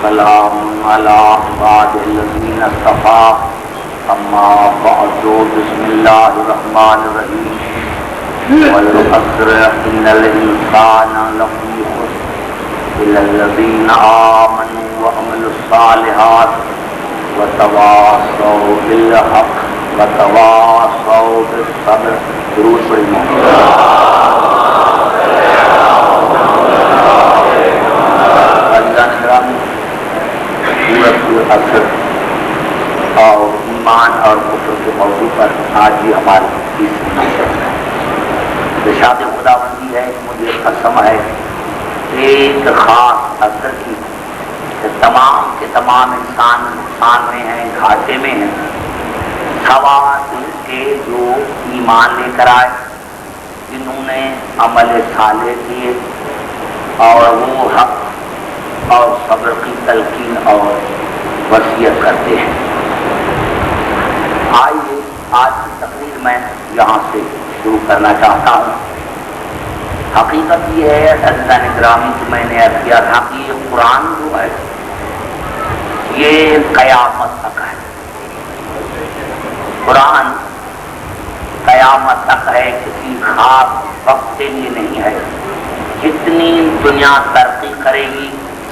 وسلام على عباد الذين اصطفى أما بعد بسم الله الرحمن الرحيم والعصر إن الإنسان لفي خسر إلا الذين آمنوا وعملوا الصالحات وتواصوا بالحق وتواصوا بالصبر. درود پڑھیں. سورۃ العصر اور ایمان اور کفر کے موضوع پر آج بھی ہماری تیسری نشست ہے. ارشاد خداوندی ہے، مجھے قسم ہے ایک خاص اثر کی کہ تمام کے تمام انسان نقصان میں ہیں، گھاٹے میں ہیں، سوائے ان کے جو ایمان لے کر آئے، جنہوں نے عمل صالح کیے اور وہ حق اور صبر کی تلقین اور وصیت کرتے ہیں. آئیے آج کی تقریر میں یہاں سے شروع کرنا چاہتا ہوں. حقیقت یہ ہے عزیزان گرامی کہ میں نے عرض کیا تھا کہ یہ قرآن جو ہے یہ قیامت تک ہے. قرآن قیامت تک ہے، کسی خاص وقت کے لیے نہیں ہے. جتنی دنیا ترقی کرے گی،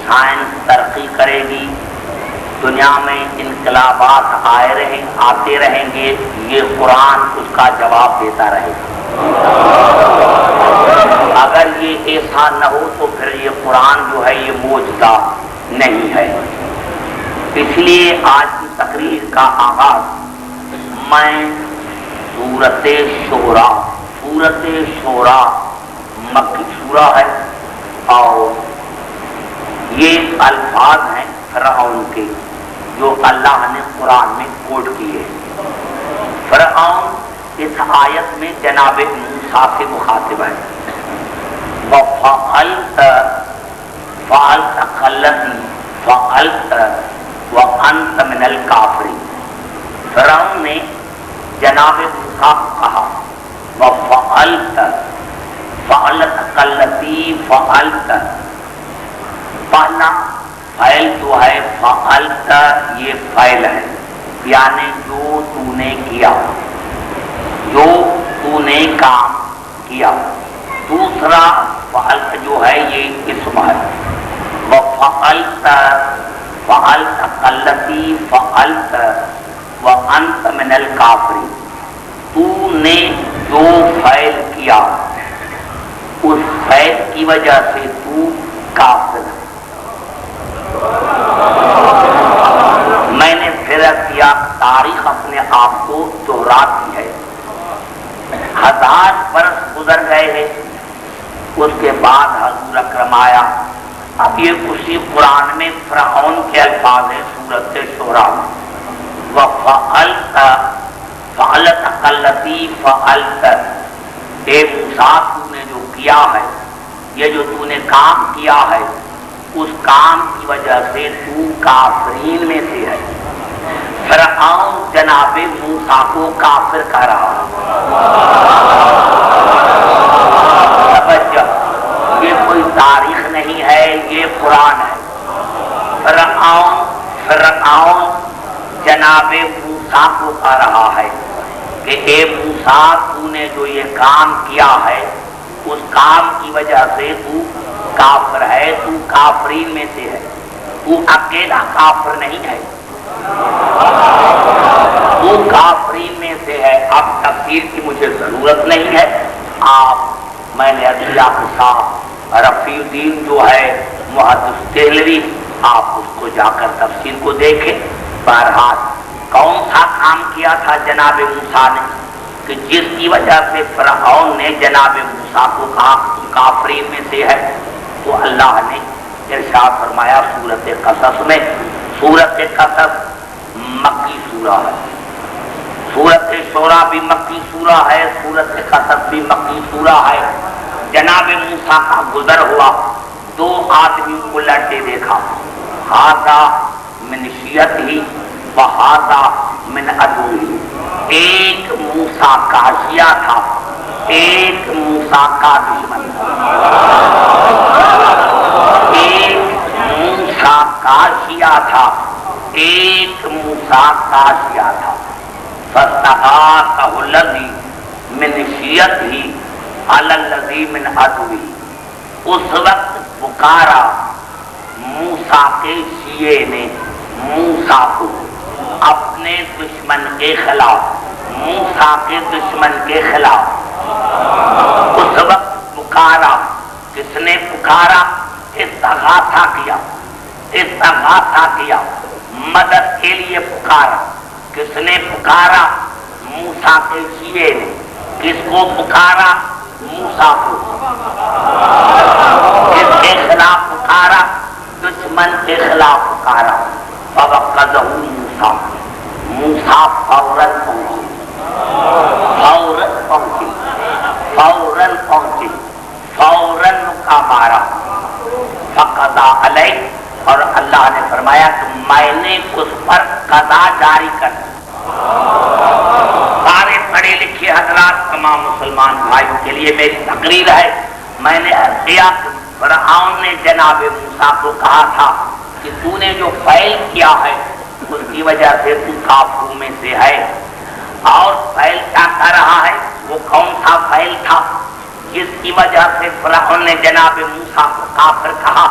سائنس ترقی کرے گی، دنیا میں انقلابات آتے رہیں گے، یہ قرآن اس کا جواب دیتا رہے گا. اگر یہ ایسا نہ ہو تو پھر یہ قرآن جو ہے یہ معجزہ نہیں ہے. اس لیے آج کی تقریر کا آغاز میں سورۃ شورا مکی سورہ ہے اور یہ الفاظ ہیں فرعون کے جو اللہ نے قرآن میں کوٹ کیے. فرعون اس آیت میں جناب موسیٰ سے مخاطب ہے. وَفَعَلْتَ الَّذِي فَعَلْتَ وَأَنْتَ مِنَ الْكَافِرِينَ. فرعون نے جناب موسیٰ کو کہا وَفَعَلْتَ الَّذِي فَعَلْتَ. پہلا فعل جو ہے فعلت یہ فعل ہے، یعنی جو تو نے کیا، جو تو نے کام کیا. دوسرا فعلت جو ہے یہ اسم ہے. وفعلت الذی فعلت وانت من الکافرین. تو نے جو فعل کیا اس فعل کی وجہ سے تو کافر ہے. میں نے پھر کیا تاریخ اپنے آپ کو دہراتی ہے. 1000 برس گزر گئے ہیں، اس کے بعد حضور اکرم آیا. اب یہ اسی قرآن میں فرعون کے الفاظ ہیں سورۃ شورا میں. فعلت الذی فعلت. اے موسیٰ تو نے جو کیا ہے، یہ جو تو نے کام کیا ہے، اس کام کی وجہ سے تو کافرین میں سے ہے. فرعون جناب موسیٰ کو کافر کہہ رہا. توجہ، یہ کوئی تاریخ نہیں ہے، یہ قرآن ہے. فرعون جناب موسیٰ کو کہہ رہا ہے کہ اے موسیٰ تو نے جو یہ کام کیا ہے اس کام کی وجہ سے تو کافر ہے، تو کافرین میں سے ہے. تو اکیلا کافر نہیں ہے، تو کافرین میں سے ہے. اب تفسیر کی مجھے ضرورت نہیں ہے. میں نے عبداللہ کے ساتھ رفیع الدین جو ہے محدث دہلوی، آپ اس کو جا کر تفسیر کو دیکھیں. بہرحال کون سا کام کیا تھا جناب موسیٰ نے کہ جس کی وجہ سے فرعون نے جناب موسیٰ کو کہا کافرین میں سے ہے؟ تو اللہ نے ارشاد فرمایا سورۃ قصص میں. سورۃ قصص مکی سورہ ہے، سورۃ شورا بھی مکی سورہ ہے، سورۃ قصص بھی مکی سورہ ہے. جناب موسیٰ کا گزر ہوا، 2 آدمیوں کو لڑتے دیکھا. ہذا من شیعتہ وہذا من عدوہ. ایک موسیٰ کا شیعہ تھا، ایک موسیٰ کا دشمن تھا. ایک موسیٰ کا کیا تھا، ایک موسیٰ کاشیا تھا، فاستغاثہ الذی من شیعتہ علی الذی من عدوہ، اس وقت پکارا موسیٰ کے شیعے نے موسیٰ کو اپنے دشمن کے خلاف، موسیٰ کے دشمن کے خلاف، اس وقت پکارا، کس نے پکارا؟ استغاثہ کیا، استغاثہ کیا، مدد کے لیے پکارا، کس نے پکارا؟ موسیٰ کے شیعے نے، کس کو پکارا؟ موسیٰ کو، کس کے خلاف پکارا؟ دشمن کے خلاف پکارا، فوقظہ موسیٰ، موسیٰ فوراً پہنچے، فوراً پہنچے، فوراً پہنچے، فوراً مکہ مارا، فقضا علیہ، اور اللہ نے فرمایا کہ میں نے اس پر قضا جاری کر دی۔ سارے پڑھے لکھے حضرات، تمام مسلمان بھائیوں کے لیے میری تقریر ہے، میں نے عرض کیا کہ فرعون نے جناب موسیٰ کو کہا تھا کہ تو نے جو فعل کیا ہے اس کی وجہ سے تو کافروں میں سے ہے، اور فعل کیا کر رہا ہے؟ وہ کون سا فعل تھا جس کی وجہ سے فرعون نے جناب موسیٰ کو کافر کہا؟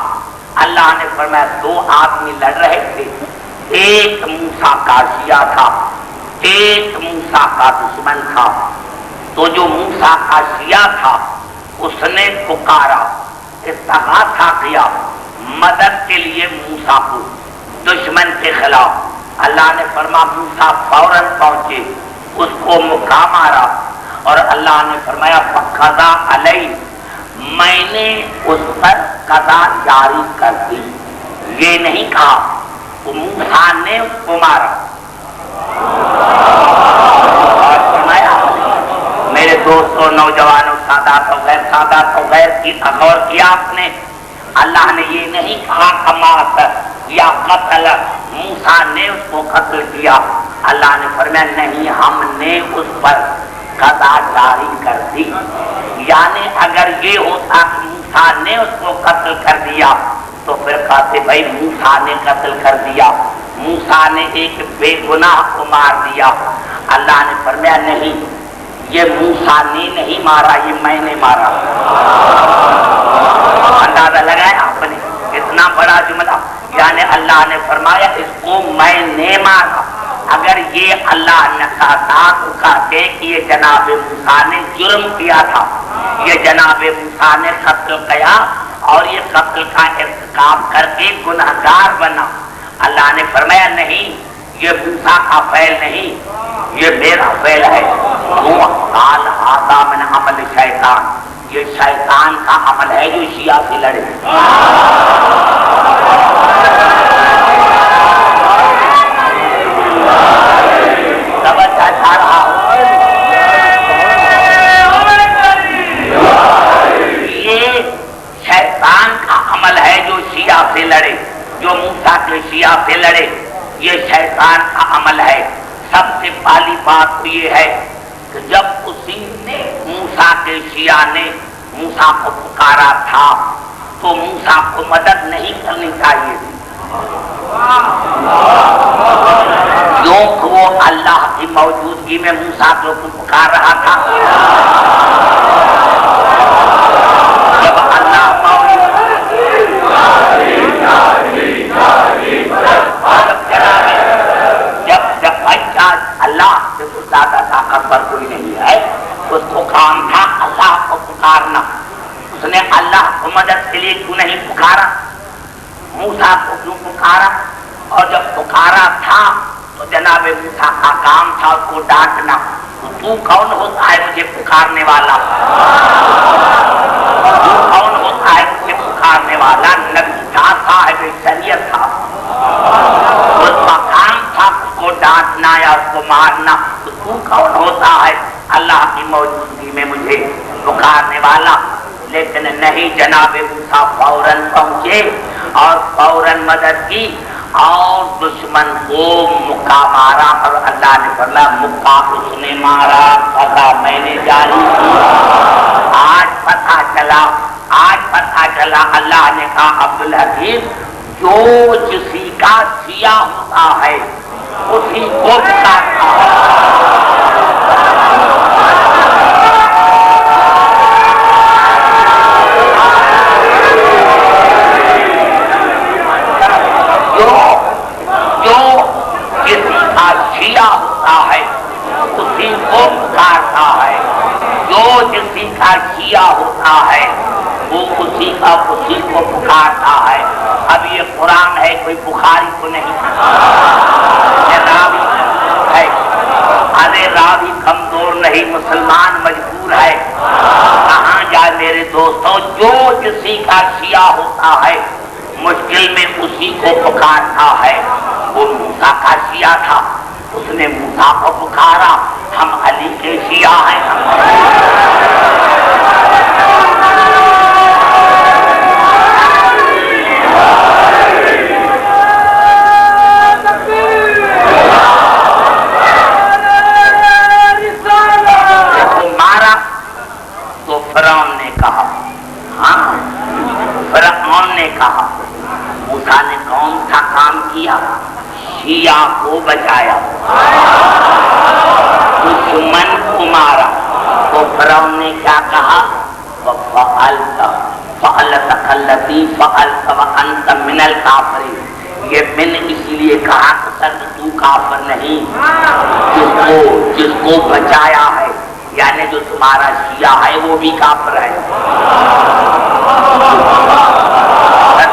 اللہ نے فرمایا دو آدمی لڑ رہے تھے، ایک موسیٰ کا شیعہ تھا، ایک موسیٰ کا دشمن تھا، تو جو موسیٰ کا شیعہ تھا اس نے پکارا، استغاثہ کیا مدد کے لیے موسیٰ کو دشمن کے خلاف، اللہ نے فرمایا موسیٰ فوراً پہنچے، اس کو مکہ مارا، اور اللہ نے فرمایا فقضا علیہ، میں نے اس پر قضا جاری کر دی، یہ نہیں کہا وہ موسیٰ نے اس کو مارا۔ اور فرمایا میرے دوستوں، نوجوانوں، سادات و غیر کی غور کیا آپ نے، اللہ نے یہ نہیں کہا امات یا قتل، موسیٰ نے اس کو قتل کیا، اللہ نے فرمایا نہیں، ہم نے اس پر قضا جاری کر دی۔ یعنی اگر یہ ہوتا کہ موسیٰ نے اس کو قتل کر دیا تو پھر کہتے بھائی موسیٰ نے قتل کر دیا، موسیٰ نے ایک بے گناہ کو مار دیا، اللہ نے فرمایا نہیں، یہ موسیٰ نے نہیں مارا، یہ میں نے مارا۔ اندازہ لگایا آپ نے اتنا بڑا جملہ، یعنی اللہ نے فرمایا اس کو میں نے مارا۔ اگر یہ اللہ نے کہتے کہ یہ جناب موسیٰ نے جرم کیا تھا، یہ جناب موسیٰ نے قتل کیا اور یہ قتل کا ارتکاب کر کے گنہگار بنا، اللہ نے فرمایا نہیں، یہ موسیٰ کا فعل نہیں، یہ میرا فعل ہے۔ قال ھذا من عمل شیطان، یہ شیطان کا عمل ہے جو شیعہ سے لڑے۔ یہ شیطان کا عمل ہے جو شیعہ سے لڑے، جو موسیٰ کے شیعہ سے لڑے، یہ شیطان کا عمل ہے۔ سب سے پہلی بات تو یہ ہے کہ جب اسی نے موسیٰ کے شیعہ نے موسیٰ کو پکارا تھا تو موسیٰ کو مدد نہیں کرنی چاہیے تھی، کیونکہ وہ اللہ کی موجودگی میں موسیٰ کو پکار رہا تھا۔ جب اللہ اللہ سے زیادہ طاقتور کوئی نہیں ہے، اس کو کام تھا اللہ کو پکارنا، اس نے اللہ کو مدد کے لیے کیوں نہیں پکارا؟ موسیٰ کو کیوں پکارا؟ اور جب پکارا تھا تو جناب موسیٰ کا کام تھا اس کو ڈانٹنا، تو کون ہوتا ہے مجھے پکارنے والا؟ تو کون ہوتا ہے مجھے پکارنے والا؟ نبی تھا، صاحب شریعت تھا، اس کا کام تھا اس کو ڈانٹنا یا اس کو مارنا، تو کون ہوتا ہے اللہ کی موجودگی میں مجھے پکارنے والا؟ لیکن نہیں، جناب موسیٰ فوراً پہنچے اور فوراً مدد کی اور دشمن کو مکہ مارا، اور اللہ نے فرمایا مکہ اس نے مارا، قضا میں نے جاری کی۔ آج پتہ چلا اللہ نے کہا عبدالحکیم جو کسی کا سیاہ ہوتا ہے اسی کو پکارتا ہے. سیاہ ہوتا ہے اسی کو پکارتا ہے. جو کسی کا سیاہ ہوتا ہے وہ اسی کو پکارتا ہے. اب یہ قرآن ہے، کوئی بخاری کو نہیں ہے. راوی ہے، ارے راوی کمزور نہیں، مسلمان مجبور ہے. کہاں جائے میرے دوستوں؟ جو کسی کا سیاہ ہوتا ہے مشکل میں اسی کو پکارتا ہے. وہ موسیٰ کا سیاہ تھا، اس نے موسیٰ کو پکارا. ہم علی کے سیاہ ہیں. مارا تو فرعون نے کہا، ہاں فرعون نے کہا موسیٰ نے کون سا کام کیا؟ شیعہ کو بچایا، دشمن کو مارا. تو فرعون نے کیا کہا؟ فَفَعَلْتَ الَّتِي فَعَلْتَ وَأَنْتَ مِنَ الْكَافِرِينَ. یہ من اس لیے کہا کہ تو کافر نہیں، جس کو بچایا ہے، یعنی جو تمہارا شیعہ ہے وہ بھی کافر ہے.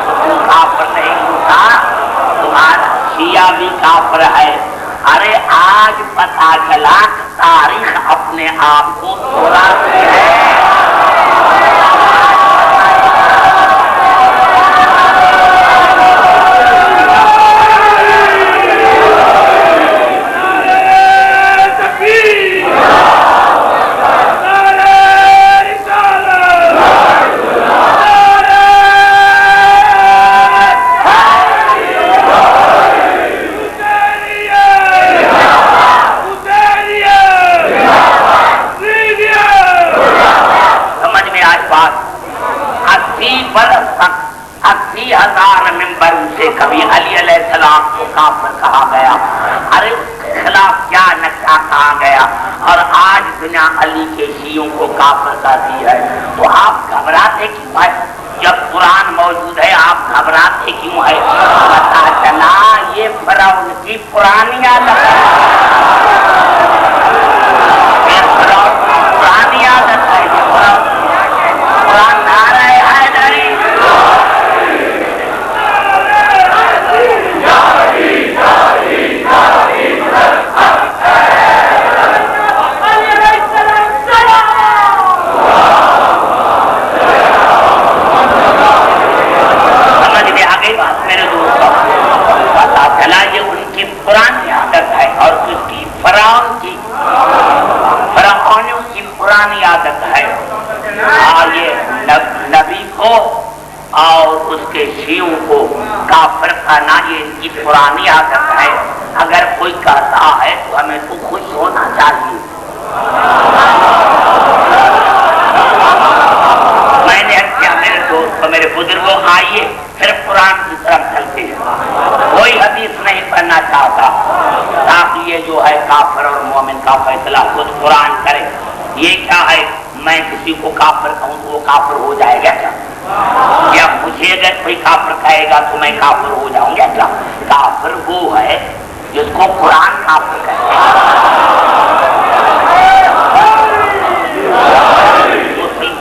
تو کافر نہیں ہوتا، تمہارا شیعہ بھی کافر ہے. ارے آج پتا چلا تاریخ اپنے آپ کو دوہراتی ہے. کبھی علی علیہ السلام کو کافر کہا گیا. ارے اس کے خلاف کیا نقشہ کہا گیا، اور آج دنیا علی کے شیعوں کو کافر کہتی ہے. تو آپ گھبراتے کیوں ہے؟ جب قرآن موجود ہے آپ گھبراتے کیوں ہے؟ پتا چلا یہ فرعون کی پرانی عادت ہے. پرانی عادت ہے. قرآن نعرہ حیدری پرانی عادت ہے. اور اس کی فرعونیوں کی پرانی عادت ہے. یہ نبی کو اور اس کے شیعوں کو کافر کہنا یہ ان کی پرانی عادت ہے. اگر کوئی کہتا ہے تو ہمیں تو خوش ہونا چاہیے. میں نے کیا میرے دوست میرے بزرگوں آئیے پھر قرآن کی طرف چلتے ہیں. کوئی حدیث نہیں پڑھنا چاہتا تاکہ یہ جو ہے کافر اور مومن کا فیصلہ خود قرآن کرے. یہ کیا ہے؟ میں کسی کو کافر کہوں تو وہ کافر ہو جائے گا کیا؟ یا مجھے اگر کوئی کافر کہے گا تو میں کافر ہو جاؤں گا کیا؟ کافر وہ ہے جس کو قرآن کافر کہے.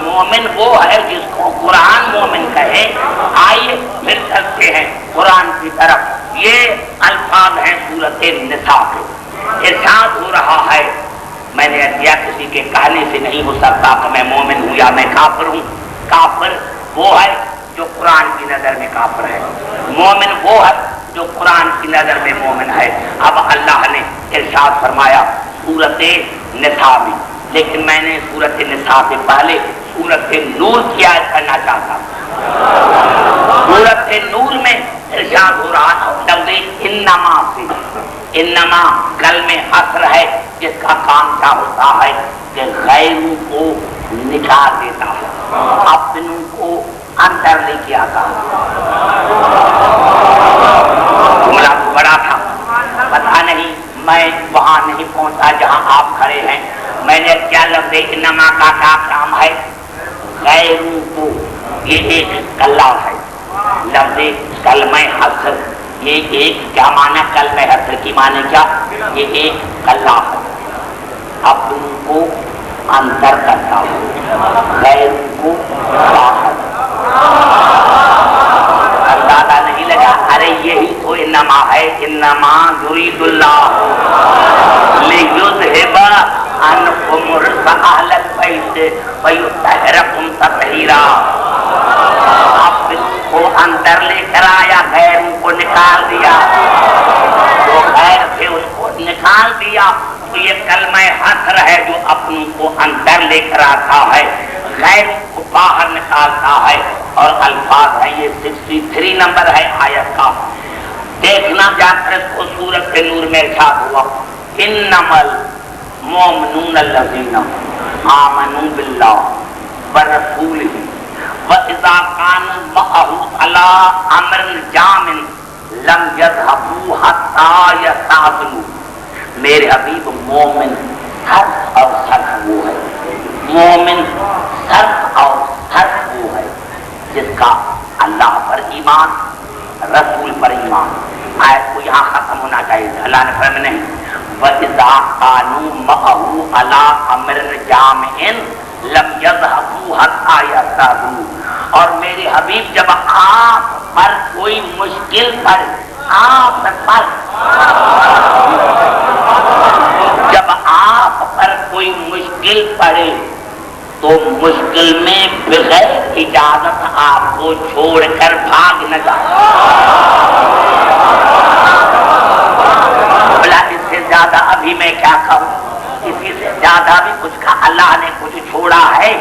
مومن وہ ہے جس کو قرآن مومن کہے. آئیے پھر چلتے ہیں قرآن کی طرف. یہ الفاظ ہیں سورۃ النساء کے. ارشاد ہو رہا ہے، میں نے کیا کسی کے کہنے سے نہیں ہو سکتا کہ میں مومن ہوں یا میں کافر ہوں. کافر وہ ہے جو قرآن کی نظر میں کافر ہے. مومن وہ ہے جو قرآن کی نظر میں مومن ہے. اب اللہ نے ارشاد فرمایا سورۃ نساء میں، لیکن میں نے سورۃ نساء سے پہلے سورۃ نور کی آیت کرنا چاہتا ہوں. سورۃ نور میں ارشاد ہو رہا لفظ انما سے. انما کل میں حصر ہے جس کا کام کیا ہوتا ہے کہ غیروں کو نکال دیتا ہے، اپنوں کو اندر لے کے آتا ہے. میں نے کیا لفظ انما کا کام ہے؟ غیروں کو، یہ ایک کلہ ہے، لفظ کلمہ حسر، یہ ایک کیا معنی کلمہ حسر کی معنی کیا؟ یہ ایک کلہ ہے، اپنوں کو اندر کرتا ہوں، غیروں کو باہر۔ اندازہ نہیں لگا؟ ارے یہی تو انما ہے، انما یرید اللہ لیذھب عنکم الرجس اہل البیت ویطہرکم تطہیرا۔ اب کو اندر لے کر آیا، غیروں کو نکال دیا، جو غیر تھے اس کو نکال دیا، تو یہ کلمہ حسر ہے جو اپنوں کو اندر لے کر آتا ہے، غیر کو باہر نکالتا ہے۔ اور الفاظ ہیں یہ 63 نمبر ہے آیت کا، دیکھنا جا کر اس کو سورۃ نور میں ارشاد ہوا انما المؤمنون الذین آمنوا باللہ ورسولہ وَإِذَا كَانُوا مَعَهُ عَلَىٰ أَمْرٍ جَامٍ لَمْ يَذْهَبُوا حَتَّىٰ يَسْتَأْذِنُوا۔ میرے حبیب مومن صرف اور صرف وہ ہے، مومن صرف اور صرف وہ ہے جس کا اللہ پر ایمان، رسول پر ایمان۔ آیت کو یہاں ختم ہونا چاہیے، اللہ نے فرمایا نہیں وَإِذَا كَانُوا مَعَهُ عَلَىٰ أَمْرٍ جَامِعٍ لَمْ يَذْهَبُوا حَتَّىٰ يَسْتَأْذِنُوا۔ اور میرے حبیب جب آپ پر کوئی مشکل پڑے، آپ پر جب آپ پر کوئی مشکل پڑے تو مشکل میں بغیر اجازت آپ کو چھوڑ کر بھاگ نہ جائے۔ بلا اس سے زیادہ ابھی میں کیا کہوں، اسی سے زیادہ بھی کچھ کہا، اللہ نے کچھ چھوڑا ہے،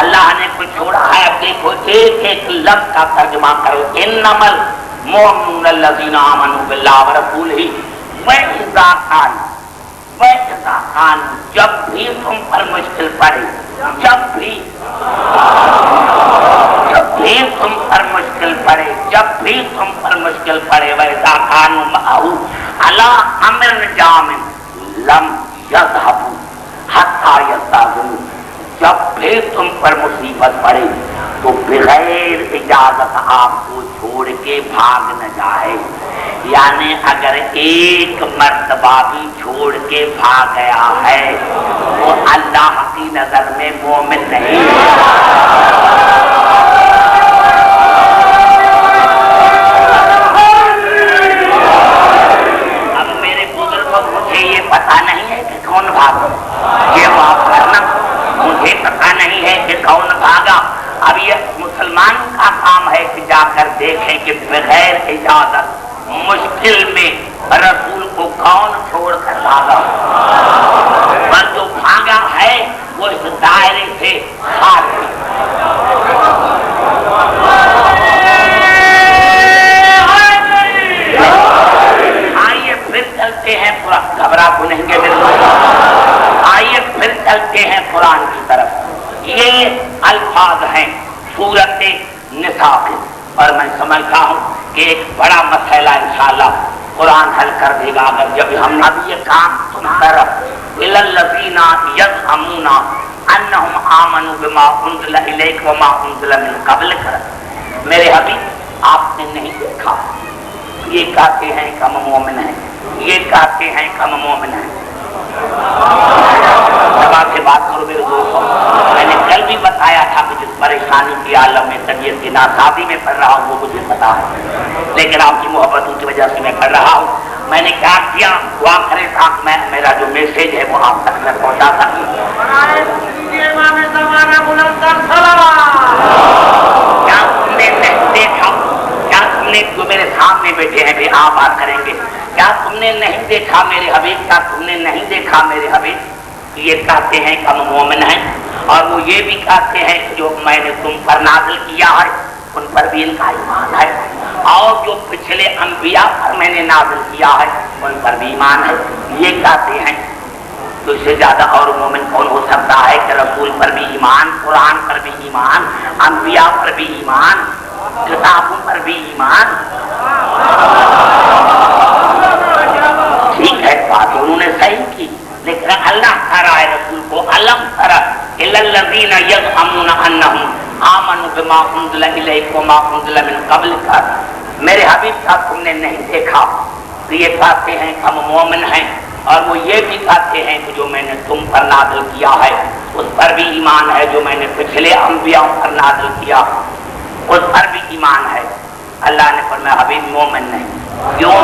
اللہ نے کچھ چھوڑا ہے۔ اب دیکھو ایک ایک لفظ کا ترجمہ کرو، انما المؤمنون الذین آمنوا باللہ ورسولہ وَإِذَا كَانُوا جب بھی تم پر مشکل پڑے، جب بھی تم پر مشکل پڑے، جب بھی تم پر مشکل پڑے، وَإِذَا كَانُوا مَعَهُ عَلَىٰ أَمْرٍ جَامٍ لَمْ يَذْهَبُوا حَتَّىٰ يَسْتَأْذِنُوا۔ جب بھی تم پر مصیبت پڑے تو بغیر اجازت آپ کو چھوڑ کے بھاگ نہ جائے، یعنی اگر ایک مرتبہ بھی چھوڑ کے بھاگ گیا ہے وہ اللہ کی نظر میں مومن نہیں ہے۔ اب میرے بزرگوں مجھے یہ پتا نہیں ہے کہ کون بھاگا، یہ معاف کرنا، مجھے پتا نہیں ہے کہ کون بھاگا۔ اب یہ مسلمان کا کام ہے کہ جا کر دیکھیں کہ بغیر اجازت مشکل میں رسول کو کون چھوڑ کر بھاگا، پر جو بھاگا ہے وہ اس دائرے سے خالی۔ آئیے پھر چلتے ہیں قرآن، گھبرا کو نہیں گے بالکل، آئیے پھر چلتے ہیں قرآن کی طرف۔ یہ الفاظ ہیں سورۃ نساء کے، اور میں سمجھتا ہوں کہ ایک بڑا مسئلہ انشاءاللہ قرآن حل کر دے گا اگر جب ہم اب یہ کام سن کر الی الذین یزعمون انہم آمنوا بما انزل الیک وما انزل من قبلک۔ میرے حبیب آپ نے نہیں دیکھا، یہ کہتے ہیں کہ ہم مومن ہیں، یہ کہتے ہیں کہ ہم مومن ہیں۔ جواب سے بات کرو میرے دوستوں، میں نے کل بھی بتایا تھا کہ جس پریشانی کی عالم میں طبیعت کی ناسازی میں پڑھ رہا ہوں وہ مجھے پتا ہے، لیکن آپ کی محبتوں کی وجہ سے میں پڑھ رہا ہوں۔ میں نے کیا کیا، دعا کرے تاکہ میں میرا جو میسیج ہے وہ آپ تک میں پہنچا سکوں۔ کیا تم نے نہیں دیکھا، کیا تم نے جو میرے سامنے بیٹھے ہیں بھی آپ بات کریں گے، کیا تم نے نہیں دیکھا میرے حبیب، کیا تم نے نہیں دیکھا میرے حبیب، یہ کہتے ہیں کہ ہم مومن ہیں، اور وہ یہ بھی کہتے ہیں کہ جو میں نے تم پر نازل کیا ہے ان پر بھی ان کا ایمان ہے، اور جو پچھلے انبیاء پر میں نے نازل کیا ہے ان پر بھی ایمان ہے، یہ کہتے ہیں۔ تو اس سے زیادہ اور مومن کون ہو سکتا ہے کہ رسول پر بھی ایمان، قرآن پر بھی ایمان، انبیاء پر بھی ایمان، کتابوں پر بھی ایمان۔ ٹھیک ہے بات انہوں نے صحیح کی، لیکن اللہ کا رائے ما انزل الیک وما انزل من قبلک، میرے حبیب کا تم نے نہیں دیکھا تو یہ کہتے ہیں کہ ہم مومن ہیں، اور وہ یہ بھی کہتے ہیں کہ جو میں نے تم پر نازل کیا ہے اس پر بھی ایمان ہے، جو میں نے پچھلے انبیاء پر نازل کیا اس پر بھی ایمان ہے۔ اللہ نے فرمایا حبیب مومن نہیں، کیوں؟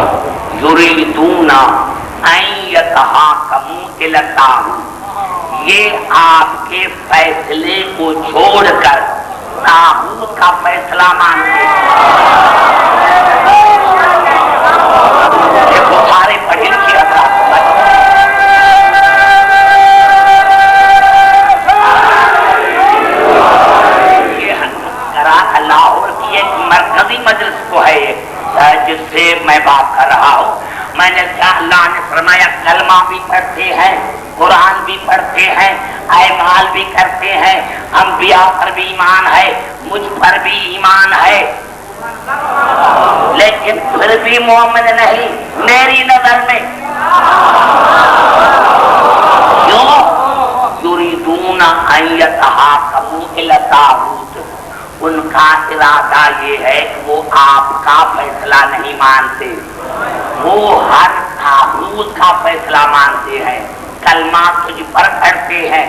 یریدون ان یتحاکموا الی الطاغوت، یہ آپ کے فیصلے کو چھوڑ کر طاغوت کا فیصلہ مانتے ہیں۔ دیکھو سارے پڑھے لکھے حضرات لاہور کی ایک مرکزی مجلس کو ہے جس سے میں بات کر رہا ہوں۔ میں نے کہا اللہ نے فرمایا کلمہ بھی پڑھتے ہیں، قرآن بھی پڑھتے ہیں، اعمال بھی کرتے ہیں، انبیاء پر بھی ایمان ہے، مجھ پر بھی ایمان ہے، لیکن پھر بھی مومن نہیں میری نظر میں۔ کیوں؟ یریدون ان یتحاکموا الی الطاغوت، ان کا ارادہ یہ ہے کہ وہ آپ کا فیصلہ نہیں مانتے، وہ ہر طاغوت کا فیصلہ مانتے ہیں، کلمہ تجھ پر پڑھتے ہیں،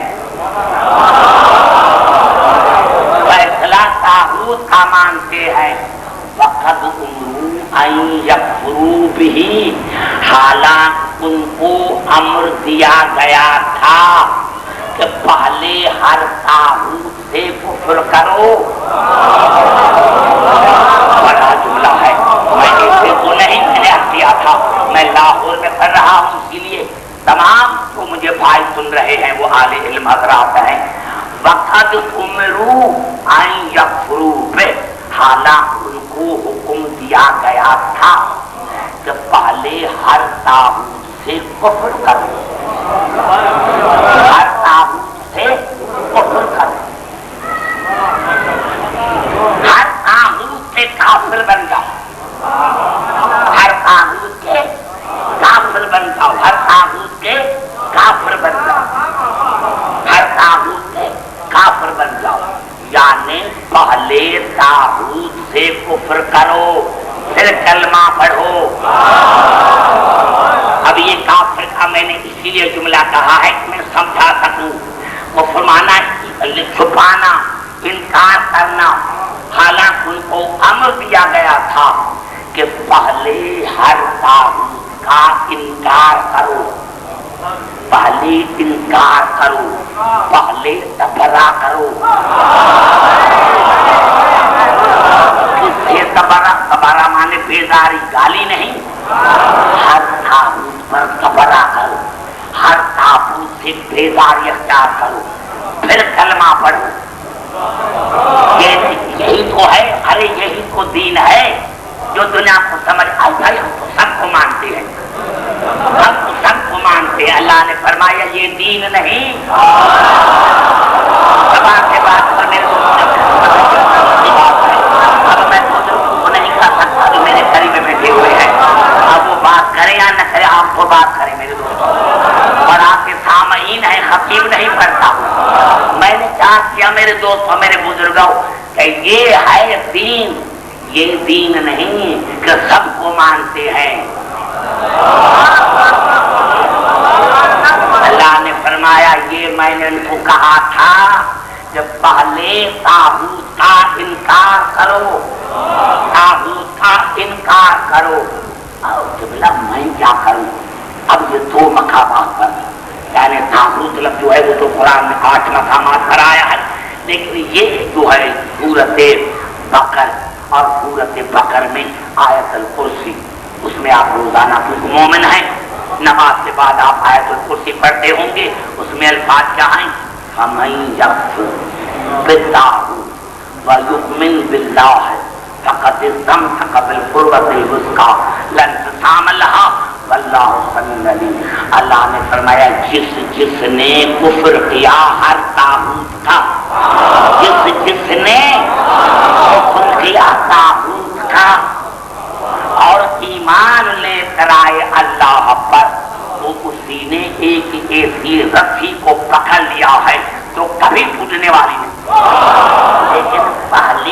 فیصلہ طاغوت کا مانتے ہیں۔ وَقَدْ أُمِرُوا أَن يَكْفُرُوا بِهِ، حالانکہ ان کو امر دیا گیا تھا کہ پہلے ہر طاغوت سے کفر کرو۔ بڑا جملہ ہے، میں اسے تو نہیں کیا تھا، میں لاہور میں پڑھ رہا ہوں، اسی لیے تمام جو مجھے بھائی سن رہے ہیں وہ اہل علم حضرات ہیں۔ وَقَدْ أُمِرُوا أَن يَكْفُرُوا بِهِ، حالانکہ ان کو حکم دیا گیا تھا کہ پہلے ہر طاغوت سے کفر کرو، ہر طاغوت سے کفر کرو، ہر طاغوت سے کافر بن جاؤ، ہر طاغوت کے کافر بن جاؤ، ہر طاغوت کے کافر بن جاؤ، ہر طاغوت کے کافر بن جاؤ، یعنی پہلے طاغوت سے کفر کرو پھر کلمہ پڑھو۔ اب یہ کافر کا میں نے اسی لیے جملہ کہا ہے کہ میں سمجھا سکوں، کفر مانا چھپانا، انکار کرنا، حالانکہ ان کو امر دیا گیا تھا کہ پہلے ہر طاغوت کا انکار کرو، پہلے انکار کرو، پہلے تبرہ کرو۔ کس سے تبرہ؟ تبرہ مانے بیزاری، گالی نہیں، ہر طاغوت پر تبرہ کرو، ہر طاغوت سے بیزاری اختیار کرو، پھر کلمہ پڑھو۔ یہی تو ہے، ارے یہی تو دین ہے جو دنیا کو سمجھ آئی۔ بھائی ہم تو سب کو مانتے ہیں، ہم تو سب کو مانتے ہیں، اللہ نے فرمایا یہ دین نہیں۔ زبان سے بات پر میرے اب میں کو نہیں کر سکتا جو میرے قریب بیٹھے ہوئے ہیں، اب وہ بات کریں یا نہ کریں، آپ کو بات کریں میرے دوستوں، اور آپ کے سامعین ہیں، خطیب نہیں پڑھتا ہوں۔ میں نے کہا کیا میرے دوستوں، میرے بزرگوں کہ یہ ہے دین، یہ دین نہیں کہ سب کو مانتے ہیں۔ اللہ نے فرمایا یہ میں نے ان کو کہا تھا جب پہلے طاغوت کا انکار کرو، طاغوت کا انکار کرو۔ جبلا میں کیا کروں؟ اب یہ دو مقامات پر، یعنی طاغوت لفظ جو ہے وہ تو قرآن میں 8 مقامات پر آیا ہے، لیکن یہ جو ہے سورۃ بقر اور سورۃ بقر میں آیت الکرسی، اس میں آپ روزانہ کچھ مومن ہیں، نماز کے بعد آپ آیت الکرسی پڑھتے ہوں گے، اس میں الفاظ کیا ہیں؟ فَمَن يَكْفُرْ بِالطَّاغُوتِ وَيُؤْمِنْ بِاللَّهِ فَقَدِ اسْتَمْسَكَ بِالْعُرْوَةِ الْوُثْقَىٰ لَا انفِصَامَ لَهَا وَاللَّهُ سَمِيعٌ عَلِيمٌ۔ اللہ نے فرمایا جس نے کفر کیا ہر طاغوت کا، جس نے کفر کیا طاغوت کا اور ایمان لے کر آئے اللہ پر، تو اسی نے ایک ایسی رسی کو پکڑ لیا ہے جو کبھی ٹوٹنے والی نہیں، لیکن پہلے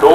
2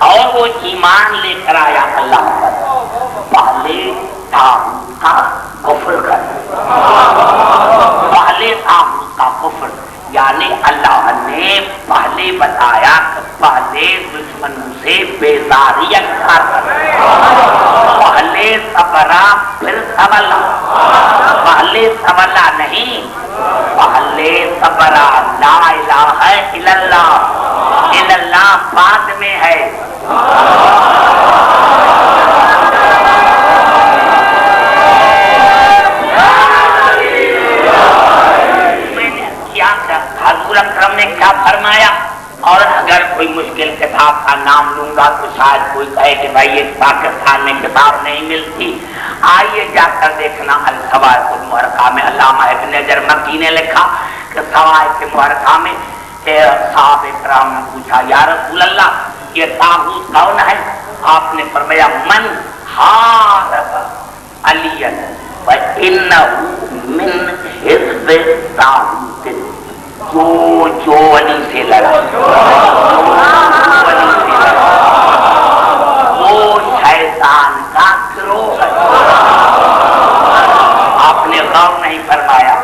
اور وہ ایمان لے کر آیا اللہ پر، پہلے طاغوت کا کفر کر، پہلے طاغوت کا کفر، یعنی اللہ نے پہلے بتایا کہ پہلے دشمنوں سے بیزاریت کر، پہلے صبرا پھر سولا، پہلے سولا نہیں، پہلے صبرا لا الہ الا اللہ، الا اللہ بعد میں ہے۔ حضور اکرم نے کیا فرمایا؟ اور اگر کوئی مشکل کتاب کا نام لوں گا تو شاید کوئی کہے کہ بھائی یہ پاکستان میں کتاب نہیں ملتی، آئیے جا کر دیکھنا القواعد المحرقہ میں علامہ ابن حجر مکی نے لکھا کہ قواعد المحرقہ میں صحابہ کرام نے پوچھا یا رسول اللہ یہ طاغوت کون ہے؟ آپ نے فرمایا من حارب علی وَإِنَّهُ مِنْ حِزْبِ الطَّاغُوتِ، جو علی سے لڑا، وہ شیطان کا گروہ ہے۔ آپ نے غور نہیں فرمایا،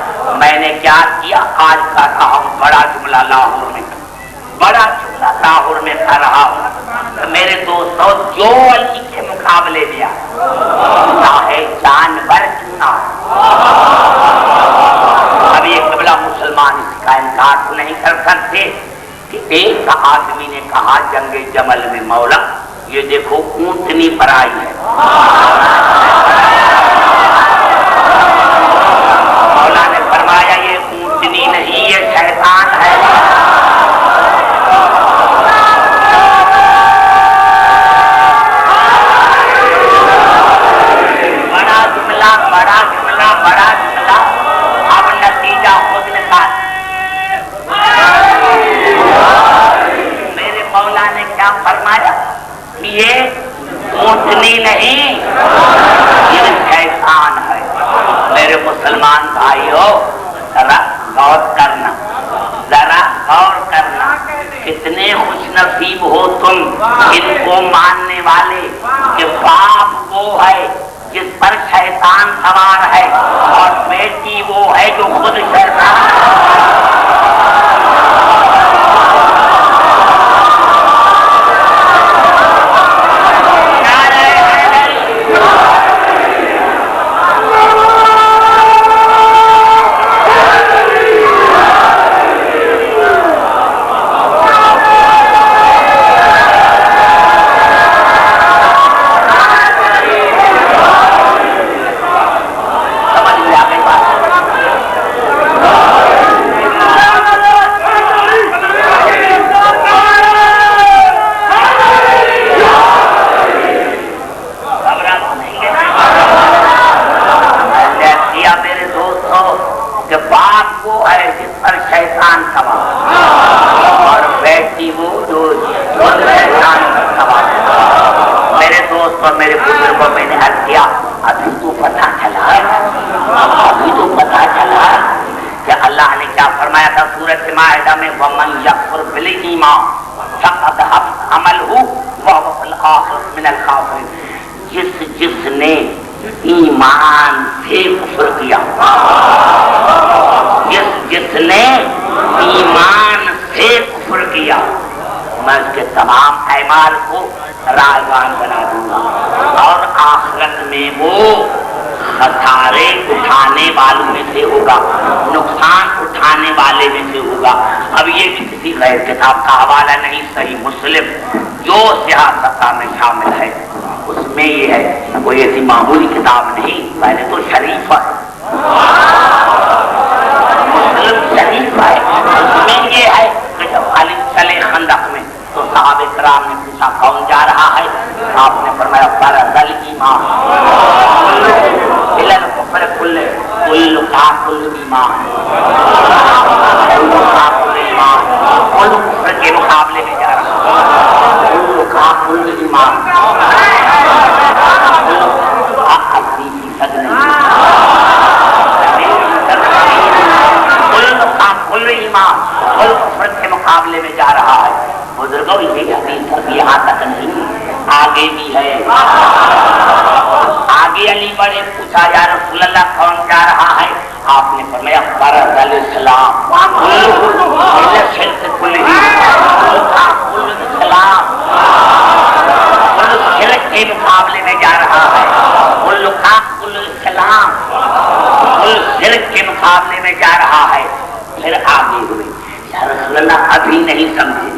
میں نے کیا کیا؟ آج کر رہا ہوں بڑا جملہ لاہور میں، بڑا جملہ لاہور میں کر رہا ہوں، میرے دوستوں جو علی کے مقابلے میں چاہے جانور کیوں نہ، اب یہ قبلہ مسلمان اس کا انکار تو نہیں کر سکتے کہ ایک آدمی نے کہا جنگ جمل میں مولا یہ دیکھو اونٹنی پر آئی ہے، مولا نے فرمایا یہ اونٹنی نہیں یہ شیطان ہے۔ بڑا جملہ اب نتیجہ خود نکال۔ میرے مولا نے کیا فرمایا؟ یہ اونٹنی نہیں یہ شیطان ہے۔ میرے مسلمان بھائیو ذرا غور کرنا، ذرا غور کرنا، کتنے خوش نصیب ہو تم ان کو ماننے والے کہ باپ وہ ہے جس پر شیطان سوار ہے اور بیٹی وہ ہے جو خود شیطان۔ اور میرے بزرگوں میں نے عرض کیا ابھی تو پتہ چلا کہ اللہ نے کیا فرمایا تھا سورۃ مائدہ میں وَمَنْ يَكْفُرْ بِالْإِيمَانِ فَقَدْ حَبِطَ عَمَلُهُ وَهُوَ فِي الْآخِرَةِ مِنَ الْخَاسِرِينَ۔ جس نے ایمان سے کفر کیا، جس نے ایمان سے کفر کیا، میں اس کے تمام اعمال کو رائگان بنا دوں گا اور آخرت میں وہ خسارے اٹھانے والوں میں سے ہوگا، نقصان اٹھانے والے میں سے ہوگا۔ اب یہ بھی کسی غیر کتاب کا حوالہ نہیں، صحیح مسلم جو سیاست میں شامل ہے اس میں یہ ہے، کوئی ایسی معمولی کتاب نہیں، پہلے تو شریف ہے، مسلم شریف ہے، اس میں یہ ہے کہ جب علی چلے خندق میں تو صحابہ کرام نے پوچھا کون جا رہا ہے؟ آپ نے فرمایا فرض الایمان الی الکفر کل کل ایمان، کل کفر کے مقابلے میں جا رہا ہے، کل ایمان کل ایمان کل کفر کے مقابلے میں جا رہا ہے۔ بزرگوں یہ حدیث صرف یہاں تک نہیں اللہ کون جا رہا ہے؟ آپ نے فرمایا فرض الاسلام شرک کے مقابلے میں جا رہا ہے، کل اسلام کل شرک کے مقابلے میں جا رہا ہے۔ پھر آگے ہوئے یا رسول اللہ ابھی نہیں سمجھے،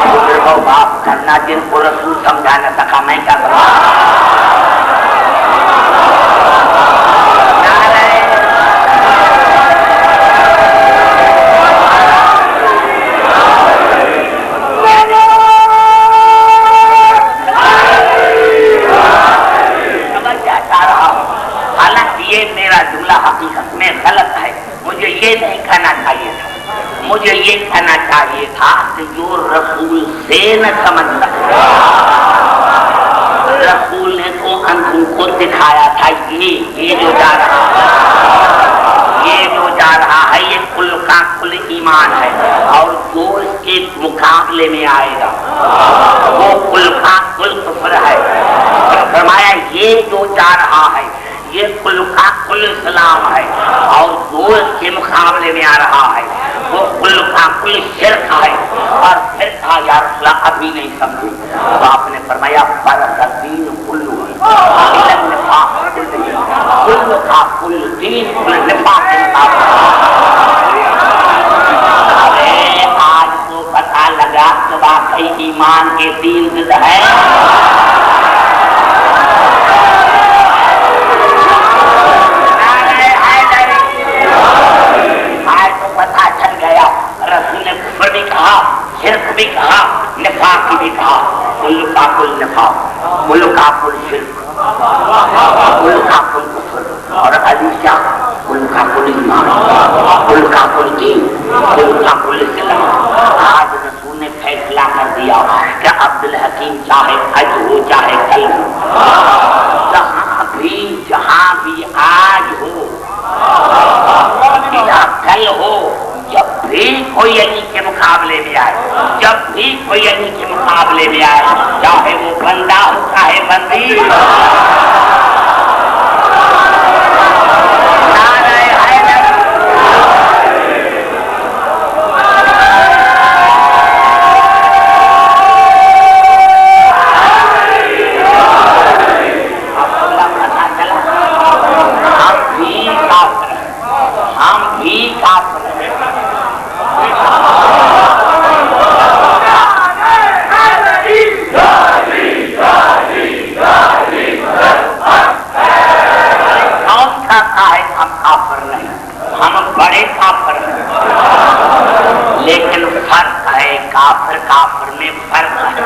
بزرگوں باپ کرنا جن کو رسول سمجھا نہ سکا میں کیا کروں؟ حقیقت میں غلط ہے، مجھے یہ نہیں کہنا چاہیے تھا، مجھے یہ کہنا چاہیے تھا کہ جو رسول سے نہ سمجھ سکتا، رسول نے تو انتم کو دکھایا تھا یہ جو جا رہا ہے، یہ جو جا رہا ہے یہ کل کا کل ایمان ہے، اور جو اس کے مقابلے میں آئے گا وہ کل کا کل کفر ہے۔ فرمایا یہ جو جا رہا ہے یہ کل کا کل اسلام ہے، اور جو اس کے مقابلے میں آ رہا ہے وہ کل کا کل شرک ہے۔ اور پھر کہا یا رسول اللہ ابھی نہیں سمجھے، تو آپ نے فرمایا فرض الدین کلہ الا النفاق کل کا کل دین کل نفاق کے مقابلے۔ آج تو پتہ لگا کہ واقعی ایمان کے تین ضد ہے۔ رسول نے کفر بھی کہا، شرک بھی کہا، نفاق بھی کہا، کل کا کل نفاق، کل کا کل شرک، کل کا کل کفر، اور علیشہ کل کا کل ایمان، کل کا کل دین، کل کا کل اسلام۔ آج رسول نے فیصلہ کر دیا کہ عبدالحکیم چاہے آج ہو چاہے کل ہو، جہاں بھی آج ہو یا کل ہو، جب بھی کوئی علی کے مقابلے میں آئے، جب بھی کوئی علی کے مقابلے میں آئے، چاہے وہ بندہ ہو چاہے بندی، لیکن فرق ہے، کافر کافر میں فرق ہے۔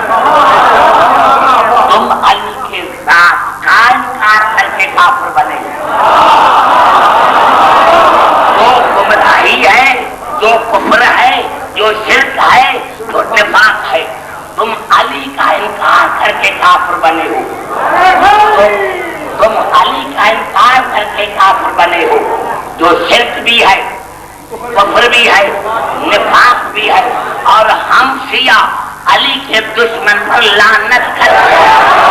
تم علی کے ساتھ کا انکار کر کے کافر بنے، جو گمراہی ہے، جو کفر ہے، جو شرک ہے، جو نفاق ہے، تم علی کا انکار کر کے کافر بنے ہو، تم علی کا انکار کر کے کافر بنے ہو، جو شرک بھی ہے، کفر بھی ہے، نفاق بھی ہے، اور ہم شیعہ علی کے دشمن پر لعنت کرتے ہیں۔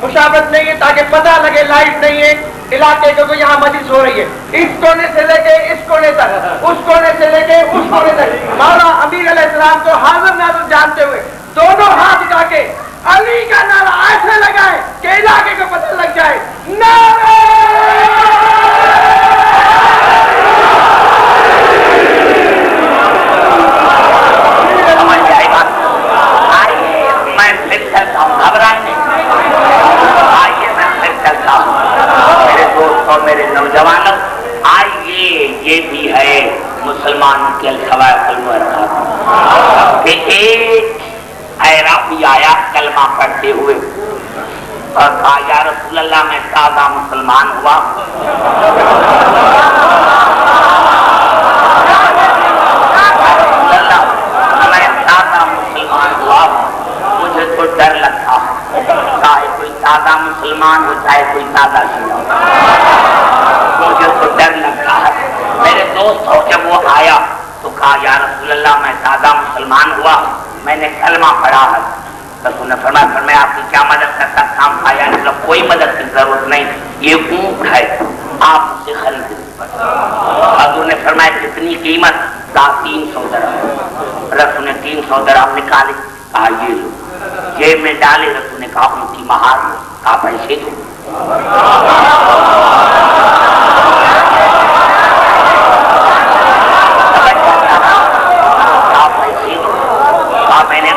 مشابہت نہیں ہے تاکہ پتہ لگے لائٹ نہیں ہے علاقے کو یہاں مجلس ہو رہی ہے، اس کونے سے لے کے اس کونے تک، اس کونے سے لے کے اس کونے تک، مولا امیر علیہ السلام کو حاضر ناظر جانتے ہوئے دونوں ہاتھ اٹھا کے علی کا نعرہ ایسے لگائے کہ علاقے کو پتہ لگ جائے، نعرہ میرے نوجوانوں آئیے، یہ بھی ہے مسلمان کے الخوائف المرخات۔ اور کہا یا رسول اللہ میں تازہ مسلمان ہوا میں تازہ مسلمان ہوا مجھے تو ڈر لگتا ہے چاہے کوئی تازہ مسلمان ہو چاہے کوئی تازہ شیعہ ہو مجھے تو ڈر لگتا ہے میرے دوست ہو جب وہ آیا تو کہا یا رسول اللہ میں تازہ مسلمان ہوا میں نے کلمہ پڑھا ہے رسول نے فرمایا پھر میں آپ کی کیا مدد کر سکتا ہوں کہا یا رسول اللہ کوئی مدد کی ضرورت نہیں یہ اونٹ ہے آپ اسے خرید حضور نے فرمایا کتنی قیمت 300 درہم رسول نے 300 درہم نکالے کہا یہ لو جیب میں ڈالے رسول نے کہا ان کی مہار لو کہا پیسے دو میں نے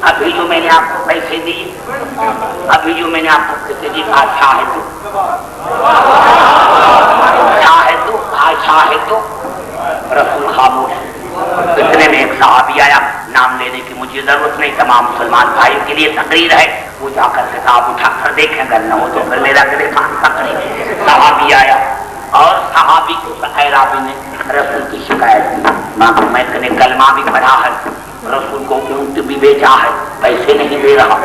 ابھی جو میں نے آپ کو پیسے دیے ابھی جو میں نے آپ کو پیسے دیے کہا شاہد دو رسول خاموش اتنے میں ایک صحابی آیا نام لینے کی مجھے ضرورت نہیں تمام مسلمان بھائی کے لیے تقریر ہے وہ جا کر کتاب اٹھا کر دیکھیں اگر نہ ہو تو پھر میرا تقریر صحابی آیا اور صحابی کو اعرابی نے رسول کی شکایت کی میں نے کلمہ بھی پڑھا ہے رسول کو اونٹ بھی بیچا ہے پیسے نہیں دے رہا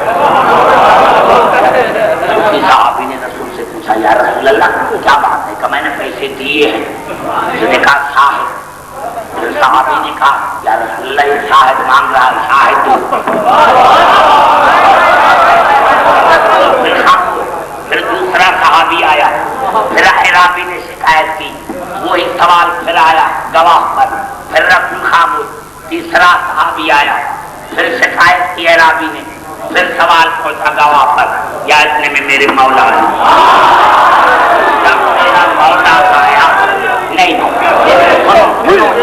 اسی صحابی نے رسول سے پوچھا یا رسول اللہ کیا بات ہے کہ میں نے پیسے دیے ہیں اس نے کہا شاہد پھر صحابی نے کہا یا رسول اللہ یہ شاہد مانگ رہا ہے شاہد پھر دوسرا صحابی آیا پھر اعرابی نے شکایت کی وہی سوال پھر آیا گواہ پر پھر رسول خاموش تیسرا صحابی آیا پھر شکایت کی اعرابی نے پھر سوال پہنچا گواہ پر یا اتنے میں میرے مولا نے جب میرا مولا آیا نہیں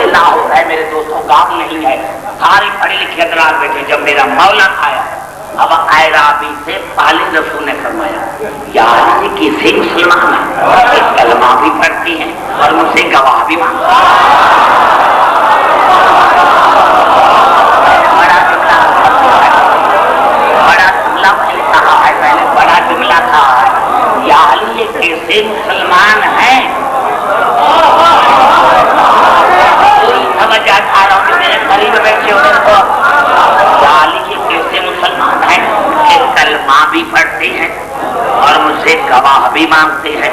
لاہور ہے میرے دوستوں گاؤں نہیں ہے سارے پڑھے لکھے حضرات بیٹھے جب میرا مولا آیا اب اعرابی سے پہلے رسول نے فرمایا یار کسی مسلمان ہے کلمہ بھی پڑھتی ہیں اور مجھ سے گواہ بھی مانگتی ہیں بڑا جملہ تھا یار یہ کیسے مسلمان ہیں کوئی سمجھ آ رہا ہوں کہ میرے قریب بیٹھے ہوئے کو یار یہ کیسے مسلمان ہیں کہ کلمہ بھی پڑھتے ہیں اور مجھ سے گواہ بھی مانگتے ہیں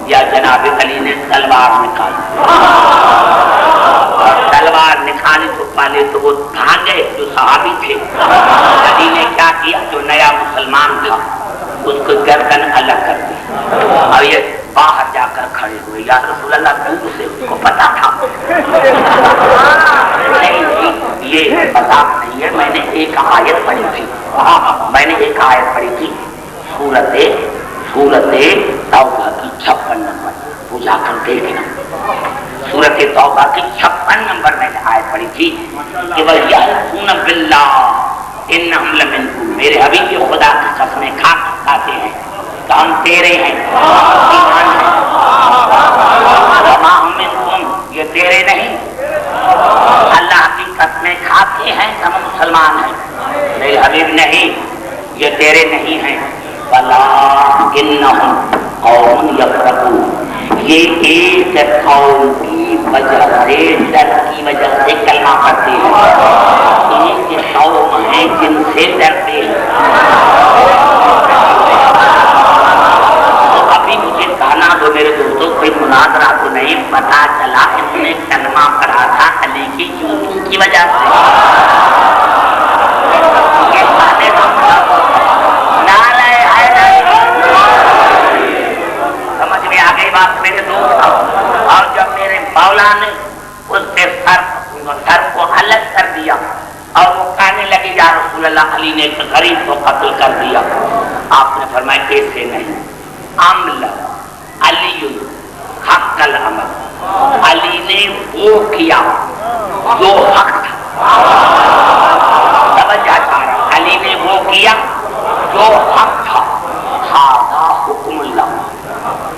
یا جناب علی نے تلوار نکالی اور تلوار نکالی تو پہلے تو وہ بھاگے جو صحابی تھے علی نے کیا کیا جو نیا مسلمان تھا اس کو گردن الگ کر دی اور یہ باہر جا کر کھڑے ہوئے یا رسول اللہ دور سے اس کو پتا تھا نہیں یہ پتا نہیں ہے میں نے ایک آیت پڑھی تھی سورت توبہ کی 56 نمبر وہ جا کر دیکھنا سورت توبہ کی 56 نمبر میں نے آیت پڑھی تھی کہ وَيَحْلِفُونَ بِاللَّهِ إِنَّهُمْ لَمِنْكُمْ میرے حبیب کے خدا کی قسمیں کھاتے ہیں کہ ہم تیرے ہیں ایمان ہیں وَمَا هُمْ مِنْكُمْ یہ تیرے نہیں اللہ کی قسمیں کھاتے ہیں کہ ہم مسلمان ہیں میرے حبیب نہیں یہ تیرے نہیں ہیں وَلَٰكِنَّهُمْ قَوْمٌ يَفْرَقُونَ یہ ایک قوم کی وجہ سے ڈر کی وجہ سے کلمہ پڑھتے ہیں ایک قوم ہے جن سے ڈرتے ہیں تو ابھی مجھے کہنا دو میرے دوستوں کوئی مناظرہ تو نہیں پتا چلا انہوں نے کلمہ پڑھا تھا علی کی جوتوں کی وجہ سے سمجھ میں آ گئی بات میرے دوست اور جب میرے مولا نے اس کے سر کو الگ کر دیا اور وہ کہنے لگے یا رسول اللہ علی نے ایک غریب کو قتل کر دیا آپ نے فرمایا کیسے نہیں عمل علی حق العمل علی نے وہ کیا جو حق تھا توجہ کر علی نے وہ کیا جو حق تھا ھذا حکم اللہ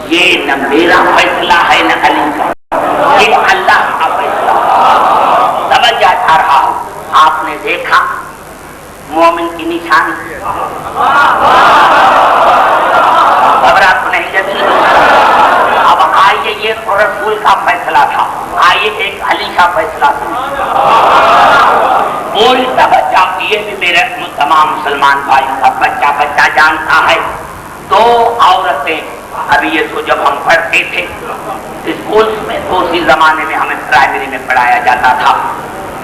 یہ نہ میرا فیصلہ ہے نہ علی کا یہ اللہ کا فیصلہ سمجھا جا رہا ہوں آپ نے دیکھا مومن کی نشانی. گھبرا تو نہیں جاتی. اب آئیے یہ تو رسول کا فیصلہ تھا, آئیے ایک علی کا فیصلہ تھا. پوری توجہ یہ بھی میرے تمام مسلمان بھائی کا بچہ جانتا ہے. دو عورتیں, ابھی یہ تو جب ہم پڑھتے تھے اسکول میں تو اسی زمانے میں ہمیں پرائمری میں پڑھایا جاتا تھا,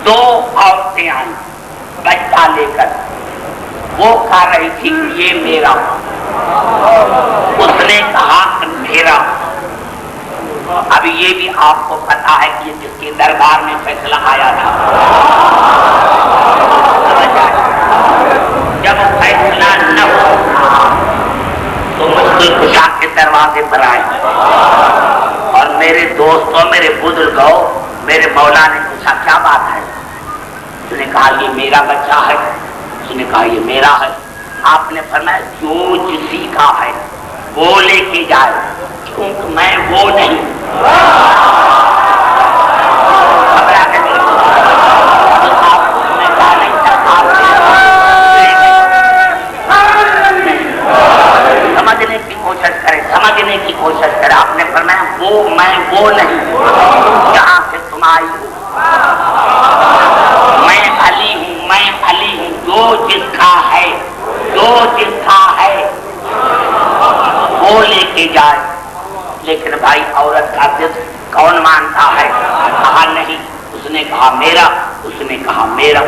دو عورتیں آئیں بچہ لے کر. وہ کہہ رہی تھی یہ میرا, اس نے کہا میرا. ابھی یہ بھی آپ کو پتا ہے کہ جس کے دربار میں فیصلہ آیا تھا, جب فیصلہ نہ ہو تو مشکل کشا کے دروازے پر آئے. اور میرے دوستوں, میرے بزرگوں, میرے مولا نے پوچھا کیا بات ہے. اس نے کہا یہ میرا بچہ ہے. اس نے کہا یہ میرا ہے. آپ نے فرمایا جو جسی کا ہے وہ لے کے جائے, کیونکہ میں وہ نہیں. سمجھنے کی کوشش کرے. آپ نے فرمایا وہ نہیں جہاں سے تم آئی ہو. میں علی ہوں جو جس کا ہے وہ لے کے جائے. لیکن بھائی عورت کا ضد کون مانتا ہے. کہا نہیں. اس نے کہا میرا. اس نے کہا میرا.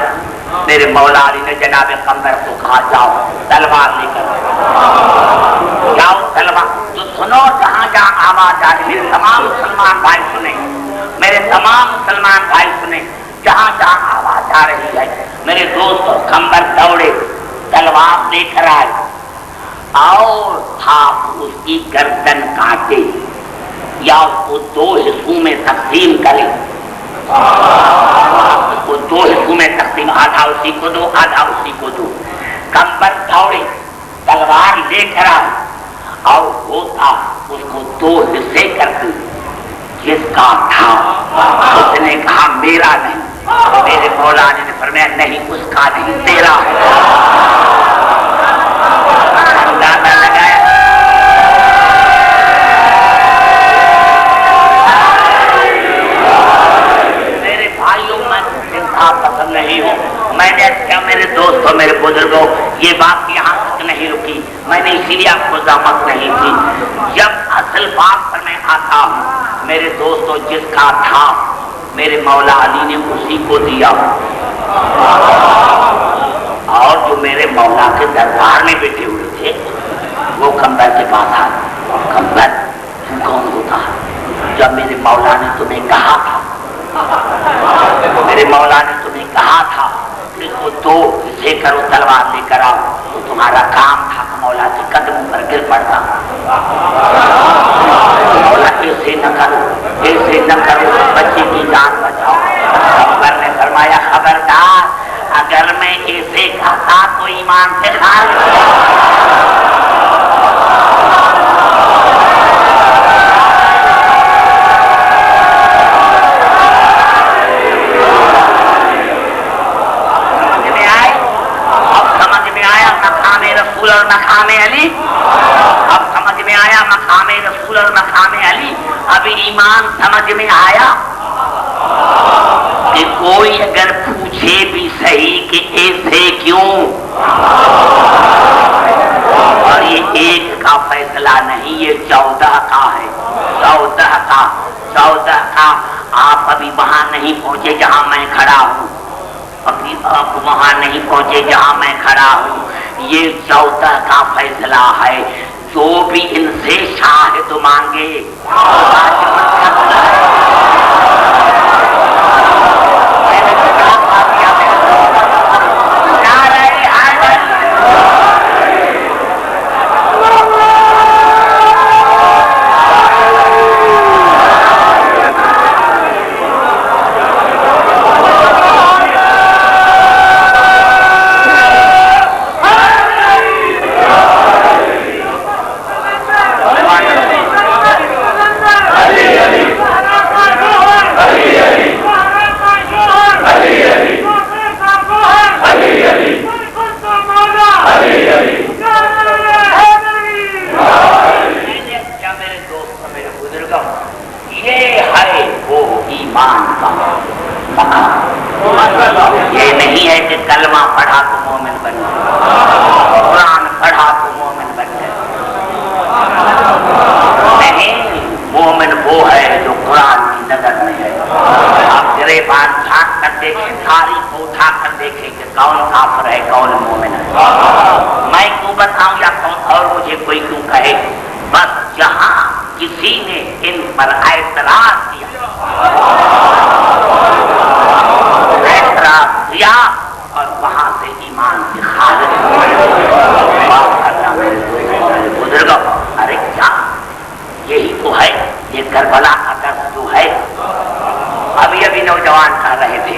میرے مولا علی نے جناب قمر کو کہا جاؤ تلوار لے کر جاؤ تلوار. تو سنو جہاں جہاں آواز آ رہی, میرے تمام مسلمان بھائی سنیں, میرے تمام مسلمان بھائی سنیں, جہاں جہاں آواز آ رہی ہے میرے دوست قمر دوڑے تلوار لے کر آئے اور آپ اس کی گردن کاٹے یا اس کو دو حصوں میں تقسیم کرے. وہ دو حصوں میں تقسیم, آدھا اسی کو دو آدھا اسی کو دو. قمر دوڑے تلوار لے کر آئے اور وہ تھا اس کو دو حصے کر دی. جس کا تھا اس نے کہا میرا نہیں. میرے مولا نے فرمایا نہیں اس کا نہیں تیرا ہے. اندازہ لگایا. میرے بھائیوں میں انصاف پسند نہیں ہوں. میں نے کیا میرے دوستوں میرے بزرگوں یہ بات یہاں تک نہیں رکی. میں نے اسی لیے آپ کو زحمت نہیں کی. جب اصل بات پر میں آتا ہوں میرے دوستوں, جس کا تھا میرے مولا علی نے اسی کو دیا. اور جو میرے مولا کے دربار میں بیٹھے ہوئے تھے وہ قمر کے پاس آئے. قمر تم کون ہوتا ہے؟ جب میرے مولا نے تمہیں کہا تھا, میرے مولا نے تمہیں کہا تھا کہ اس کو دو حصے کرو تلوار لے کر آؤ, تو تمہارا کام تھا مولا کے قدموں پر گر پڑتا. مولا ایسے نہ کرو بچے کی جان بچاؤ. قمر نے فرمایا خبردار, اگر میں ایسے کہتا تو ایمان سے خارج. رسول اور مقام علی. اب سمجھ میں آیا مقام رسول اور مقام علی. اب ایمان سمجھ میں آیا کہ کوئی اگر پوچھے بھی صحیح کہ ایسے کیوں, اور یہ ایک کا فیصلہ نہیں, یہ 14 کا ہے. 14 کا. آپ ابھی وہاں نہیں پہنچے جہاں میں کھڑا ہوں, ابھی آپ وہاں نہیں پہنچے جہاں میں کھڑا ہوں. یہ 14 کا فیصلہ ہے. جو بھی ان سے شاہد مانگے ہے کہ کلمہ پڑھا تو مومن بن گئے، قرآن پڑھا تو مومن بن گئے. نہیں، مومن وہ ہے جو قرآن کی نظر میں ہے. آپ گریبان جھانک کر دیکھیں، تاریخ کو اٹھا کر دیکھیں کہ کون کافر ہے کون مومن ہے. میں کیوں بتاؤں یا کون اور مجھے کوئی کیوں کہے؟ بس جہاں کسی نے ان پر اعتراض کیا، اعتراض کیا اور وہاں سے ایمان کی خارج بات کرنا میرے بزرگوں. ارے کیا یہی تو ہے یہ کربلا کا درس جو ہے. ابھی ابھی نوجوان کہہ رہے تھے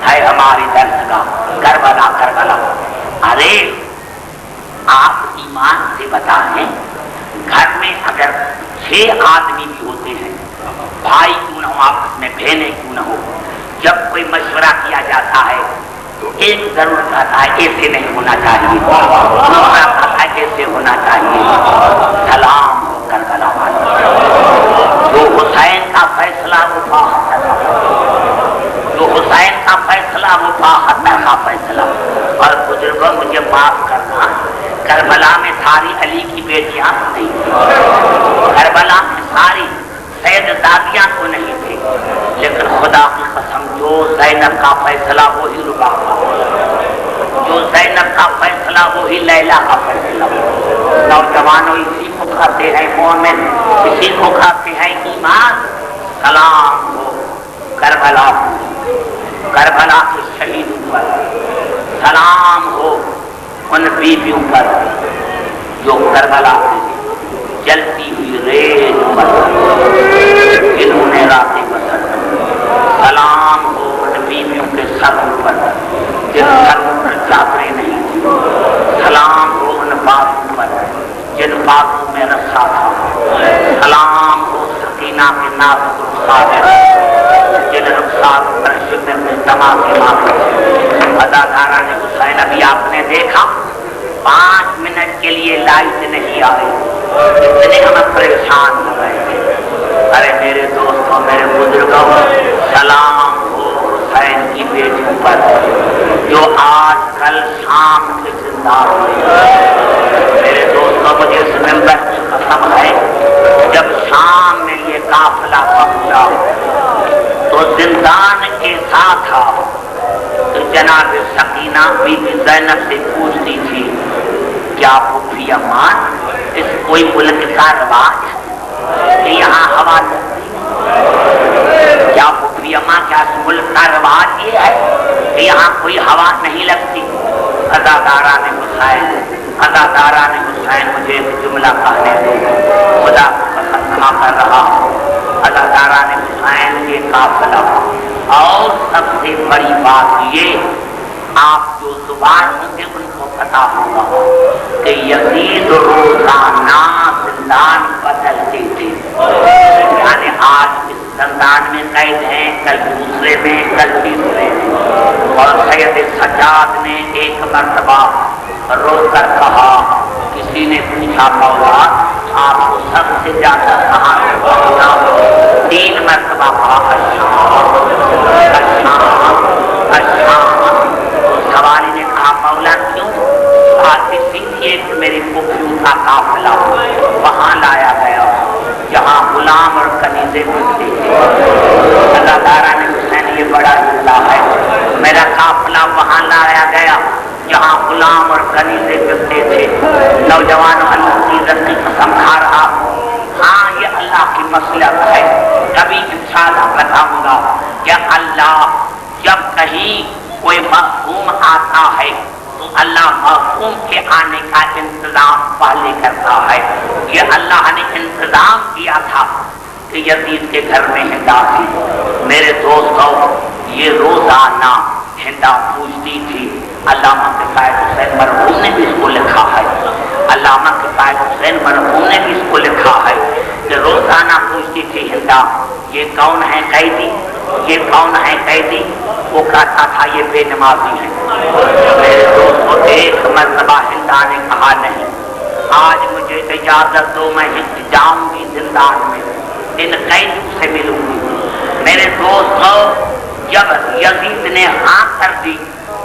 ہے ہماری درس کا کربلا کربلا. ارے آپ ایمان سے بتائیں، گھر میں اگر 6 آدمی بھی ہوتے ہیں، بھائی کیوں نہ ہو آپس میں، بہنیں کیوں نہ ہو، جب کوئی مشورہ کیا جاتا ہے تو ایک ضرور کہتا ہے ایسے نہیں ہونا چاہیے، دوسرا کہتا ہے ایسے ہونا چاہیے. سلام ہو کربلا والوں، جو حسین کا فیصلہ وہ جو حسین کا فیصلہ وہ فاطمہ کا فیصلہ. اور بزرگوں مجھے معاف کرنا، کربلا میں ساری علی کی بیٹیاں نہیں تھی، کربلا میں ساری سید دادیاں کو نہیں تھی، لیکن خدا کی قسم جو زینب کا فیصلہ وہی ربابہ، جو زینب کا فیصلہ وہی لیلا کا فیصلہ. نوجوانوں اسی کو کہتے ہیں مومن، اسی کو کہتے ہیں ایمان. سلام ہو کربلا، کربلا کے شہیدوں پر، سلام ہو ان بیویوں پر جو کربلا کی جلتی ہوئی ریت پر جنہوں نے راتیں بسر. سلام ہو ان بیویوں کے سروں پر جن سروں پر چادریں نہیں تھی. سلام ہو ان بازوں پر جن بازوں میں رسا تھا. سلام ہو سکینہ کے نازک رخسار جن رخسار پر شکر میں تماشے مارے. اداکارہ نے حسین ابھی آپ نے دیکھا 5 منٹ کے لیے لائٹ نہیں آئی، اتنے ہم پریشان ہو رہے تھے. ارے میرے دوستوں میرے بزرگوں، سلام ہو حسین کی بیٹیوں پر جو آج کل شام کے زندان ہوئی. میرے دوستوں مجھے اس ممبر کی قسم ہے، جب شام میں یہ قافلہ پہنچا تو زندان ایسا تھا تو جناب سکینہ بی بی زینب سے پوچھتی تھی کیا پھوپھی امان اس کوئی ملک کا رواج کہ یہاں ہوا لگتی؟ کیا پھوپھی اما کیا اس ملک کا رواج یہ ہے کہ یہاں کوئی ہوا نہیں لگتی؟ اداکارہ نے حسین مجھے ایک جملہ کہنے دو، خدا کا قسم کر رہا ہوں. اداکارہ نے حسین یہ قافلہ، اور سب سے بڑی بات یہ آپ جو زبان ہوں گے ان کو پتا ہوگا کہ یزید روزانہ زندان بدلتے تھے. یعنی آج اس زندان میں قید ہیں، کل دوسرے میں، کل تیسرے میں. اور سید سجاد نے ایک مرتبہ رو کر کہا، کسی نے پوچھا مولا آپ کو سب سے زیادہ کہاں سے پہنچا؟ 3 مرتبہ کہا الشام. سوالی نے کہا مولا کیوں؟ اس لیے کہ میری پھوپھیوں کا قافلہ وہاں لایا گیا جہاں غلام اور کنیزیں بنتے تھے. اللہ تعالیٰ نے حسین یہ بڑا جملہ ہے، میرا قافلہ وہاں لایا گیا جہاں غلام اور کنیزیں بنتے تھے. نوجوانوں اللہ کی عزت کی قسم کھا رہا ہوں، ہاں یہ اللہ کی مصلحت ہے. کبھی انشاءاللہ بتاؤں گا کہ اللہ جب کہیں کوئی مفہوم آتا ہے تو اللہ مفہوم کے آنے کا انتظام پہلے کرتا ہے. یہ اللہ نے انتظام کیا تھا کہ یزید کے گھر میں ہندا تھی. میرے دوستوں یہ روزانہ ہندا پوچھتی تھی. علامہ کفایت حسین مرحوم نے بھی اس کو لکھا ہے، علامہ کفایت حسین مرحوم نے بھی اس کو لکھا ہے کہ روزانہ پوچھتی تھی ہندا یہ کون ہے قیدی، یہ کون ہے قیدی؟ وہ کہتا تھا یہ بے نمازی ہے. میرے دوستوں ایک مرتبہ ہندا نے کہا نہیں آج مجھے اجازت دو میں جاؤں گی زندان میں ان قیدیوں سے ملوں گی. میرے دوستوں جب یزید نے ہاں کر دی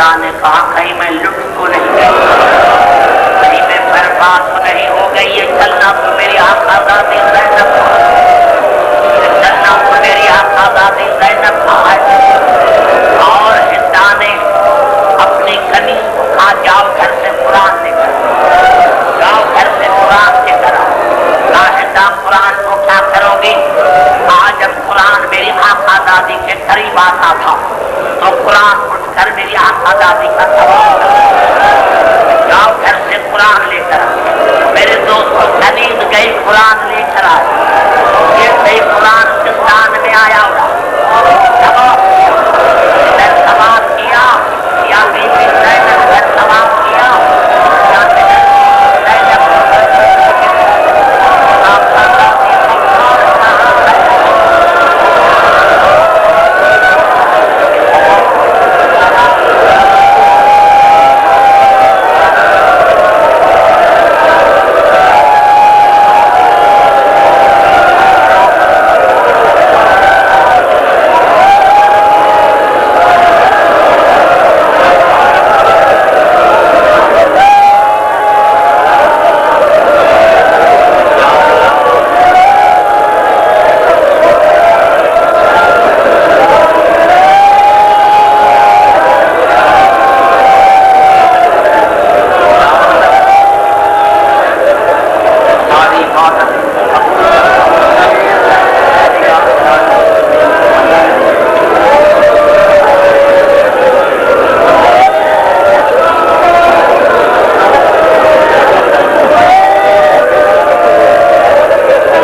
خدا نے کہا کہیں میں لٹ تو نہیں گئی، کہیں میں برباد تو نہیں ہو گئی، یہ چلنا تو میری آزادی زینب کا ہے، چلنا تو میری آزادی زینب کا ہے۔ اور ہندا نے اپنی قمیص کو کہا جاؤ گھر سے قرآن لے کر، جاؤ گھر سے قرآن لے کر آؤ۔ کہا ہندا قرآن کو کیا کرو گی؟ کہا جب قرآن میری آقا دادی کے قریب آتا تھا تو قرآن اٹھ کر میری آقا دادی کا سوال کرتا، جاؤ گھر سے قرآن لے کر آؤ۔ میرے دوستوں خرید گئی، قرآن لے کر آئے، یہ صحیح قرآن پاکستان میں آیا ہوا،